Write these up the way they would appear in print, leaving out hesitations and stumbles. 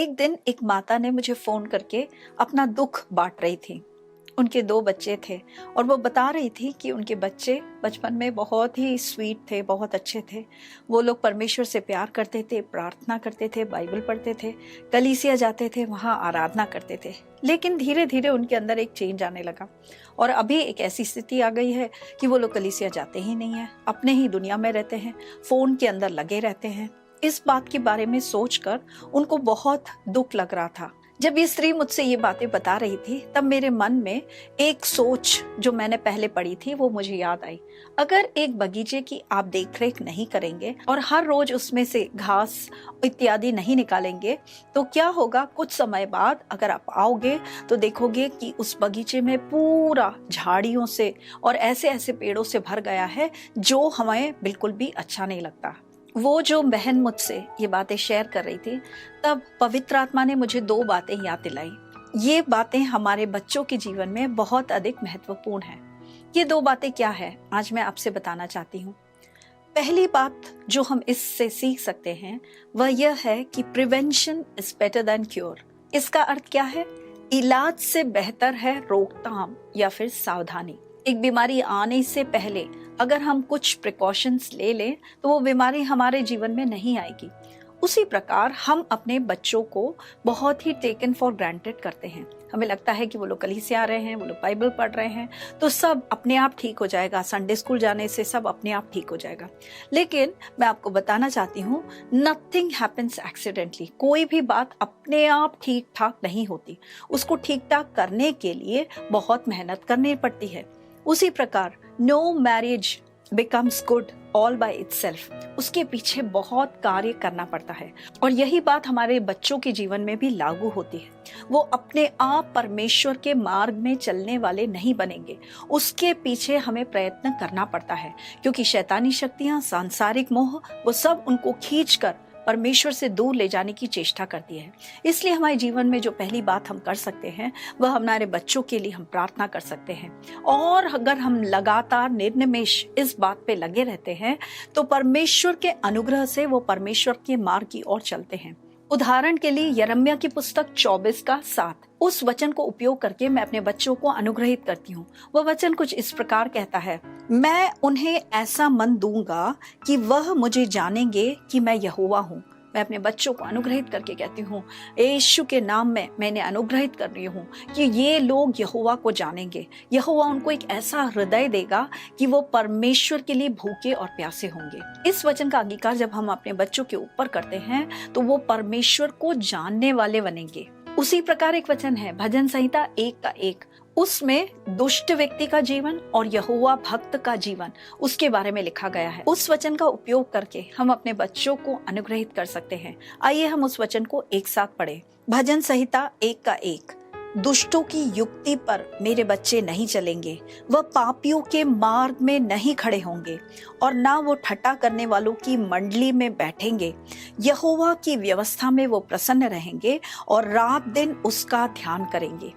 एक दिन एक माता ने मुझे फ़ोन करके अपना दुख बाँट रही थी। उनके 2 बच्चे थे और वो बता रही थी कि उनके बच्चे बचपन में बहुत ही स्वीट थे, बहुत अच्छे थे। वो लोग परमेश्वर से प्यार करते थे, प्रार्थना करते थे, बाइबल पढ़ते थे, कलीसिया जाते थे, वहाँ आराधना करते थे। लेकिन धीरे-धीरे उनके अंदर एक चेंज आने लगा और अभी एक ऐसी स्थिति आ गई है कि वो लोग कलीसिया जाते ही नहीं हैं, अपने ही दुनिया में रहते हैं, फ़ोन के अंदर लगे रहते हैं। इस बात के बारे में सोचकर उनको बहुत दुःख लग रहा था। जब ये स्त्री मुझसे ये बातें बता रही थी, तब मेरे मन में एक सोच जो मैंने पहले पढ़ी थी वो मुझे याद आई। अगर एक बगीचे की आप देखरेख नहीं करेंगे और हर रोज उसमें से घास इत्यादि नहीं निकालेंगे, तो क्या होगा, कुछ समय बाद अगर आप आओगे तो देखोगे कि उस बगीचे में पूरा झाड़ियों से और ऐसे ऐसे पेड़ों से भर गया है जो हमें बिल्कुल भी अच्छा नहीं लगता। वो जो बहन मुझसे ये बातें शेयर कर रही थी, तब पवित्र आत्मा ने मुझे 2 बातें याद दिलाई। ये बातें हमारे बच्चों के जीवन में बहुत अधिक महत्वपूर्ण हैं। ये 2 बातें क्या है, आज मैं आपसे बताना चाहती हूँ। पहली बात जो हम इससे सीख सकते हैं वह यह है कि prevention is better than cure. इसका अर्थ क्या है? इलाज से बेहतर है रोकथाम या फिर सावधानी। एक बीमारी आने से पहले अगर हम कुछ प्रिकॉशंस ले लें तो वो बीमारी हमारे जीवन में नहीं आएगी। उसी प्रकार हम अपने बच्चों को बहुत ही टेकन फॉर ग्रांटेड करते हैं। हमें लगता है कि वो लोग कलीसिया आ रहे हैं, वो लोग बाइबल पढ़ रहे हैं तो सब अपने आप ठीक हो जाएगा, संडे स्कूल जाने से सब अपने आप ठीक हो जाएगा। लेकिन मैं आपको बताना चाहती हूँ, नथिंग हैपेंस एक्सीडेंटली। कोई भी बात अपने आप ठीक ठाक नहीं होती, उसको ठीक ठाक करने के लिए बहुत मेहनत करनी पड़ती है। उसी प्रकार no marriage becomes good all by itself. उसके पीछे बहुत कार्य करना पड़ता है और यही बात हमारे बच्चों के जीवन में भी लागू होती है। वो अपने आप परमेश्वर के मार्ग में चलने वाले नहीं बनेंगे, उसके पीछे हमें प्रयत्न करना पड़ता है, क्योंकि शैतानी शक्तियां, सांसारिक मोह, वो सब उनको खींचकर परमेश्वर से दूर ले जाने की चेष्टा करती है। इसलिए हमारे जीवन में जो पहली बात हम कर सकते हैं वह हमारे बच्चों के लिए हम प्रार्थना कर सकते हैं। और अगर हम लगातार निर्निमेष इस बात पे लगे रहते हैं तो परमेश्वर के अनुग्रह से वो परमेश्वर के मार्ग की ओर चलते हैं। उदाहरण के लिए यिर्मयाह की पुस्तक 24:7, उस वचन को उपयोग करके मैं अपने बच्चों को अनुग्रहित करती हूँ। वह वचन कुछ इस प्रकार कहता है, मैं उन्हें ऐसा मन दूंगा कि वह मुझे जानेंगे कि मैं यहोवा हूँ। मैं अपने बच्चों को अनुग्रहित करके कहती हूँ, यीशु के नाम में मैंने अनुग्रहित कर रही हूँ कि ये लोग यहोवा को जानेंगे। यहोवा उनको एक ऐसा हृदय देगा कि वो परमेश्वर के लिए भूखे और प्यासे होंगे। इस वचन का अंगीकार जब हम अपने बच्चों के ऊपर करते हैं तो वो परमेश्वर को जानने वाले बनेंगे। उसी प्रकार एक वचन है भजन संहिता 1:1, उसमें दुष्ट व्यक्ति का जीवन और यहोवा भक्त का जीवन उसके बारे में लिखा गया है। उस वचन का उपयोग करके हम अपने बच्चों को अनुग्रहित कर सकते हैं। आइए हम उस वचन को एक साथ पढ़ें। भजन संहिता 1:1, दुष्टों की युक्ति पर मेरे बच्चे नहीं चलेंगे, वह पापियों के मार्ग में नहीं खड़े होंगे और ना वो ठट्ठा करने वालों की मंडली में बैठेंगे। यहोवा की व्यवस्था में वो प्रसन्न रहेंगे और रात दिन उसका ध्यान करेंगे।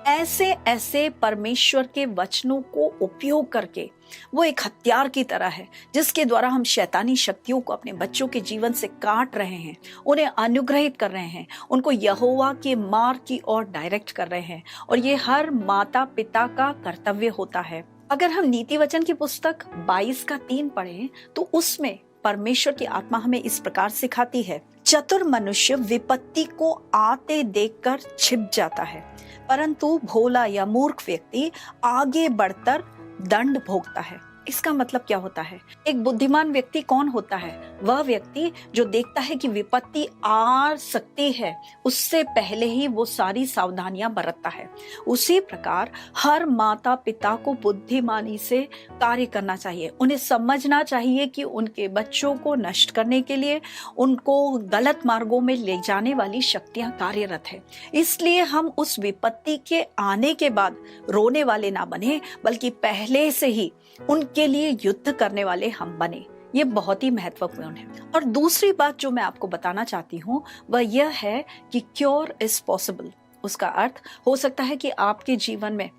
ऐसे ऐसे परमेश्वर के वचनों को उपयोग करके वो एक हथियार की तरह है जिसके द्वारा हम शैतानी शक्तियों को अपने बच्चों के जीवन से काट रहे हैं, उन्हें अनुग्रहित कर रहे हैं, उनको यहोवा के मार्ग की ओर डायरेक्ट कर रहे हैं। और ये हर माता पिता का कर्तव्य होता है। अगर हम नीति वचन की पुस्तक 22:3 पढ़ें तो उसमें परमेश्वर की आत्मा हमें इस प्रकार सिखाती है, चतुर मनुष्य विपत्ति को आते देखकर छिप जाता है, परंतु भोला या मूर्ख व्यक्ति आगे बढ़कर दंड भोगता है। इसका मतलब क्या होता है? एक बुद्धिमान व्यक्ति कौन होता है? वह व्यक्ति जो देखता है कि विपत्ति आ सकती है, उससे पहले ही वो सारी सावधानियां बरतता है। उसी प्रकार हर माता पिता को बुद्धिमानी से कार्य करना चाहिए। उन्हें समझना चाहिए कि उनके बच्चों को नष्ट करने के लिए उनको गलत मार्गों में ले जाने वाली शक्तियां कार्यरत है। इसलिए हम उस विपत्ति के आने के बाद रोने वाले ना बने, बल्कि पहले से ही उनके लिए युद्ध करने वाले हम बने। ये बहुत ही महत्वपूर्ण है। और दूसरी बात जो मैं आपको बताना चाहती हूँ वह यह है कि क्योर इज पॉसिबल। उसका अर्थ हो सकता है कि आपके जीवन में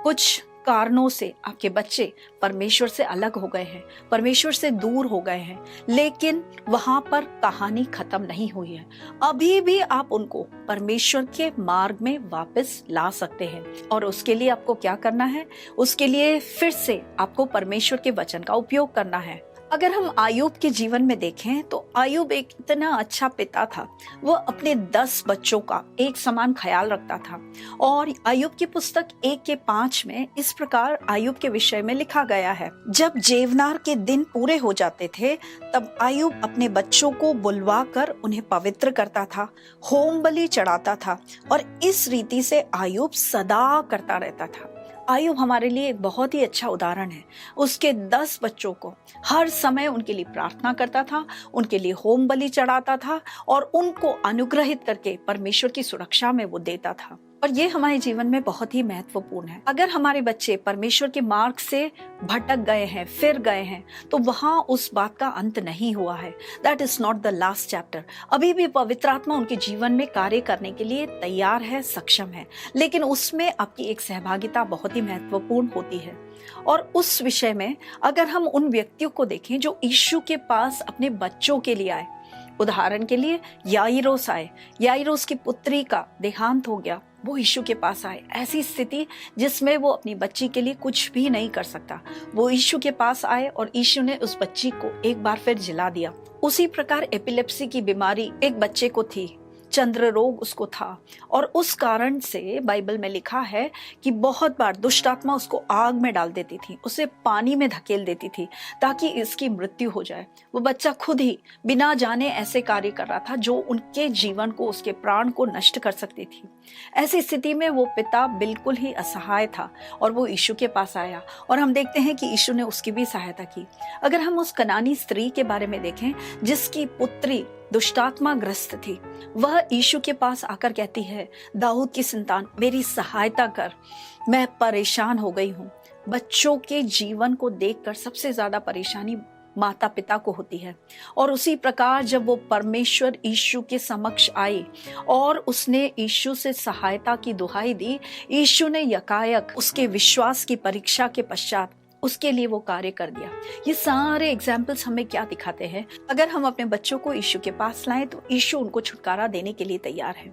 कुछ कारणों से आपके बच्चे परमेश्वर से अलग हो गए हैं, परमेश्वर से दूर हो गए हैं, लेकिन वहां पर कहानी खत्म नहीं हुई है। अभी भी आप उनको परमेश्वर के मार्ग में वापस ला सकते हैं। और उसके लिए आपको क्या करना है? उसके लिए फिर से आपको परमेश्वर के वचन का उपयोग करना है। अगर हम आयूब के जीवन में देखें तो आयूब एक इतना अच्छा पिता था। वो अपने 10 बच्चों का एक समान ख्याल रखता था। और आयूब की पुस्तक 1:5 में इस प्रकार आयूब के विषय में लिखा गया है, जब जेवनार के दिन पूरे हो जाते थे तब आयूब अपने बच्चों को बुलवा कर उन्हें पवित्र करता था, होम बलि चढ़ाता था, और इस रीति से आयूब सदा करता रहता था। आयूब हमारे लिए एक बहुत ही अच्छा उदाहरण है। उसके 10 बच्चों को हर समय उनके लिए प्रार्थना करता था, उनके लिए होम बलि चढ़ाता था और उनको अनुग्रहित करके परमेश्वर की सुरक्षा में वो देता था। और ये हमारे जीवन में बहुत ही महत्वपूर्ण है। अगर हमारे बच्चे परमेश्वर के मार्ग से भटक गए हैं, फिर गए हैं, तो वहां उस बात का अंत नहीं हुआ है। That is not the last chapter. अभी भी पवित्र आत्मा उनके जीवन में कार्य करने के लिए तैयार है, सक्षम है, लेकिन उसमें आपकी एक सहभागिता बहुत ही महत्वपूर्ण होती है। और उस विषय में अगर हम उन व्यक्तियों को देखें जो यीशु के पास अपने बच्चों के लिए आए, उदाहरण के लिए याइरोस आए, याइरोस की पुत्री का देहांत हो गया, वो यीशु के पास आए। ऐसी स्थिति जिसमें वो अपनी बच्ची के लिए कुछ भी नहीं कर सकता, वो यीशु के पास आए और यीशु ने उस बच्ची को एक बार फिर जिला दिया। उसी प्रकार एपिलेप्सी की बीमारी एक बच्चे को थी, चंद्र रोग उसको था, और उस कारण से बाइबल में लिखा है कि बहुत बार दुष्ट आत्मा उसको आग में डाल देती थी, उसे पानी में धकेल देती थी ताकि इसकी मृत्यु हो जाए। वो बच्चा खुद ही बिना जाने ऐसे कार्य कर रहा था जो उनके जीवन को, उसके प्राण को नष्ट कर सकती थी। ऐसी स्थिति में वो पिता बिल्कुल ही असहाय था और वो यीशु के पास आया, और हम देखते हैं कि यीशु ने उसकी भी सहायता की। अगर हम उस कनानी स्त्री के बारे में देखें जिसकी पुत्री दुष्टात्मा ग्रस्त थी, वह यीशु के पास आकर कहती है, दाऊद की संतान मेरी सहायता कर, मैं परेशान हो गई हूँ। बच्चों के जीवन को देखकर सबसे ज्यादा परेशानी माता पिता को होती है। और उसी प्रकार जब वो परमेश्वर यीशु के समक्ष आई और उसने यीशु से सहायता की दुहाई दी, यीशु ने यकायक उसके विश्वास की परीक्षा के पश्चात उसके लिए वो कार्य कर दिया। ये सारे एग्जाम्पल्स हमें क्या दिखाते हैं? अगर हम अपने बच्चों को यीशु के पास लाएं तो यीशु उनको छुटकारा देने के लिए तैयार है।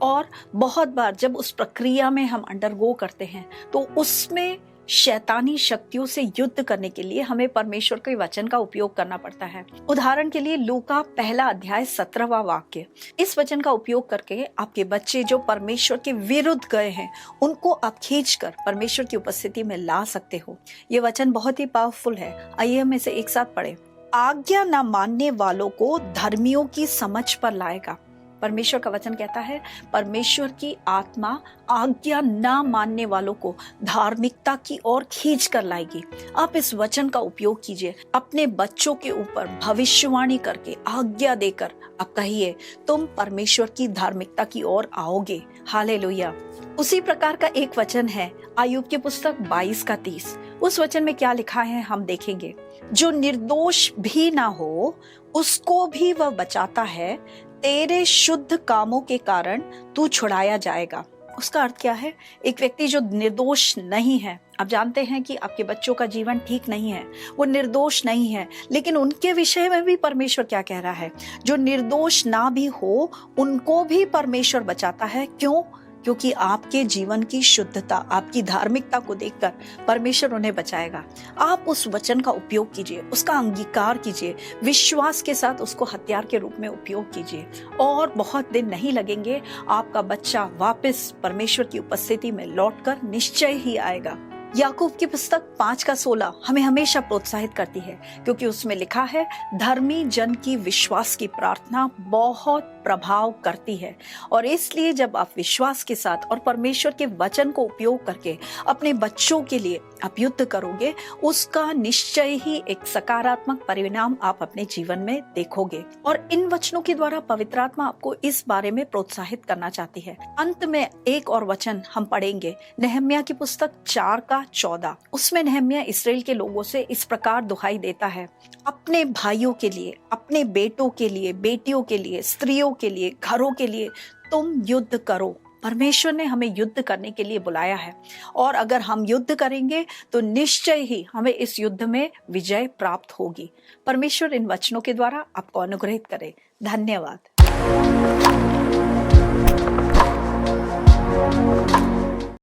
और बहुत बार जब उस प्रक्रिया में हम अंडरगो करते हैं तो उसमें शैतानी शक्तियों से युद्ध करने के लिए हमें परमेश्वर के वचन का उपयोग करना पड़ता है। उदाहरण के लिए लूका 1:17 वाक्य, इस वचन का उपयोग करके आपके बच्चे जो परमेश्वर के विरुद्ध गए हैं उनको आप खींचकर परमेश्वर की उपस्थिति में ला सकते हो। ये वचन बहुत ही पावरफुल है। आइए हम इसे एक साथ पढ़ें। आज्ञा न मानने वालों को धर्मियों की समझ पर लाएगा। परमेश्वर का वचन कहता है परमेश्वर की आत्मा आज्ञा ना मानने वालों को धार्मिकता की ओर खींच कर लाएगी। आप इस वचन का उपयोग कीजिए, अपने बच्चों के ऊपर भविष्यवाणी करके, आज्ञा देकर आप कहिए तुम परमेश्वर की धार्मिकता की ओर आओगे। हालेलुया। उसी प्रकार का एक वचन है आयूब की पुस्तक 22:30। उस वचन में क्या लिखा है हम देखेंगे। जो निर्दोष भी ना हो उसको भी वह बचाता है, तेरे शुद्ध कामों के कारण तू छुड़ाया जाएगा। उसका अर्थ क्या है? एक व्यक्ति जो निर्दोष नहीं है, आप जानते हैं कि आपके बच्चों का जीवन ठीक नहीं है, वो निर्दोष नहीं है, लेकिन उनके विषय में भी परमेश्वर क्या कह रहा है? जो निर्दोष ना भी हो उनको भी परमेश्वर बचाता है। क्यों? क्योंकि आपके जीवन की शुद्धता, आपकी धार्मिकता को देखकर परमेश्वर उन्हें बचाएगा। आप उस वचन का उपयोग कीजिए, उसका अंगीकार कीजिए, विश्वास के साथ उसको हथियार के रूप में उपयोग कीजिए, और बहुत दिन नहीं लगेंगे, आपका बच्चा वापस परमेश्वर की उपस्थिति में लौटकर निश्चय ही आएगा। याकूब की पुस्तक 5:16 हमें हमेशा प्रोत्साहित करती है, क्योंकि उसमें लिखा है धर्मी जन की विश्वास की प्रार्थना बहुत प्रभाव करती है। और इसलिए जब आप विश्वास के साथ और परमेश्वर के वचन को उपयोग करके अपने बच्चों के लिए आप युद्ध करोगे, उसका निश्चय ही एक सकारात्मक परिणाम आप अपने जीवन में देखोगे। और इन वचनों के द्वारा पवित्र आत्मा आपको इस बारे में प्रोत्साहित करना चाहती है। अंत में एक और वचन हम पढ़ेंगे, नहम्याह की पुस्तक 4:14। उसमें नहम्याह इस्राएल के लोगों से इस प्रकार दुहाई देता है, अपने भाइयों के लिए, अपने बेटों के लिए, बेटियों के लिए, स्त्रियों के लिए, घरों के लिए तुम युद्ध करो, परमेश्वर ने हमें युद्ध करने के लिए बुलाया है, और अगर हम युद्ध करेंगे तो निश्चय ही हमें इस युद्ध में विजय प्राप्त होगी। परमेश्वर इन वचनों के द्वारा आपको अनुग्रहित करे। धन्यवाद।